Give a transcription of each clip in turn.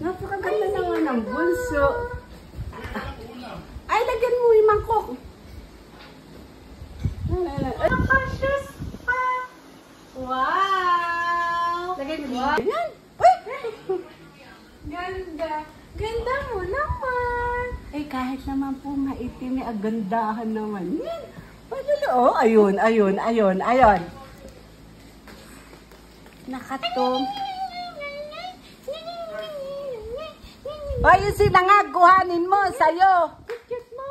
Napakaganda naman ng bunso. Ay, lagyan mo yung mangkok. Precious pa. Wow. Lagay mo dito. Ganyan. Uy! Ganda. Ganda mo naman. Eh, kahit naman po maitim, ang gandahan naman. Yan. Oh, ayun. Nakatom. Ay, yung sinangag, kuhanin mo, sa'yo. Cute mo.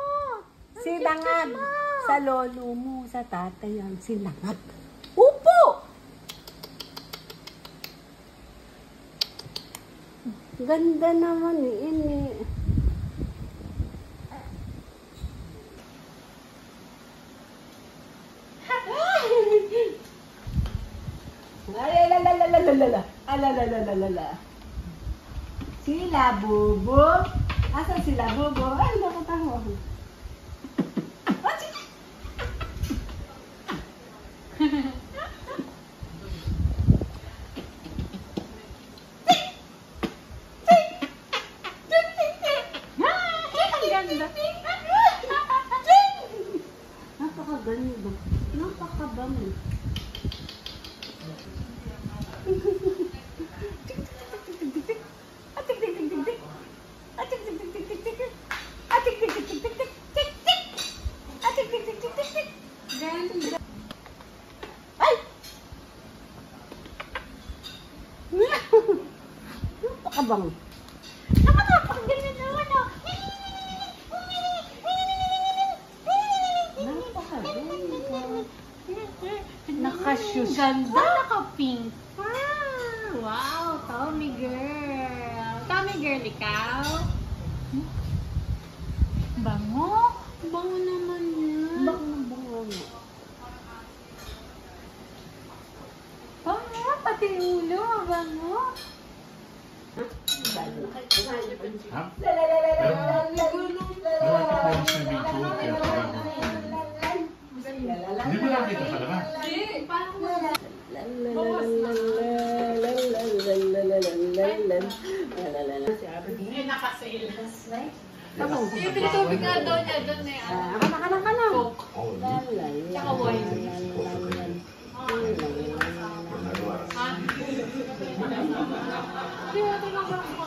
Sinangag. Sa lolo mo, sa tatay ang sinangag. Upo! Ganda naman ini. Alalalala. Sila Bubo. Asan sila Bubo? Ay, nakatawa ko. Napakaganda. Napakabango. Ay! Napakabango. Napakaganda naman oh. Nakashoes. Ganda, naka-pink pa. Wow, Tommy girl. Tommy girl, ikaw? Bango? Bango naman yan. Bango. Bango, pati ulo, bango. Hindi mo lang dito sa labas. Hindi nakasales. Tama. Yung pinitubig nga doon niya, doon na yan. Kana. Coke. Tsaka wine. Ha? Kaya ito lang ba ako?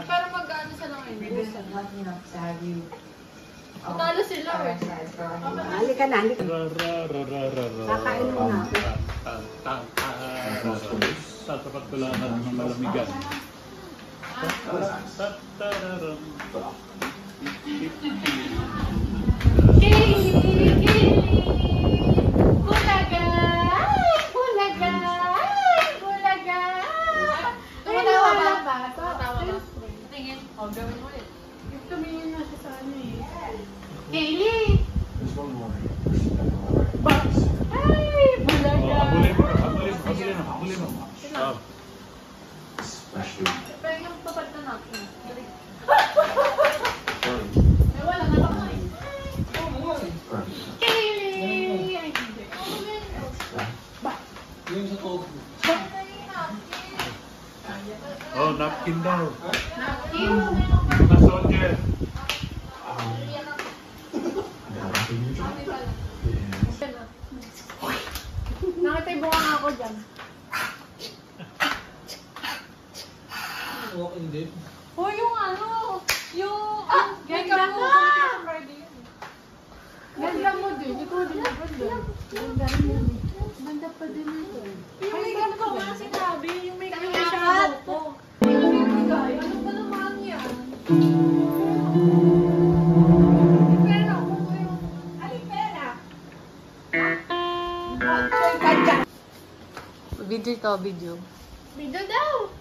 Pero mag-ano sa lang yun. Talo sila eh. Halika na. Kakain mo na ako. Sa tapat pala ng malamigan. Bulaga! Tumatawa ba? Tingin. O, gawin mo ulit. Tumingin na siya sa ano eh. Kaylee! Ay! Bulaga! Habulin mo. Pero yung papad na natin. Eh, wala na ako eh. Kaylee! Ay, hindi. Yung sa Coke. Oh, napkin daw. Napkin? Na soldier. Nakita yung bunga nga ako dyan. Walking Dead. Oh, yung ano? Yung... ganda mo! Ganda mo din. Ikaw din. Ganda mo. Ganda pa din ito. Yung may ganda ko nga sinabi. Yung may shot. Ano ba naman yan? Pera. Alin pera? Video ito, video. Video daw.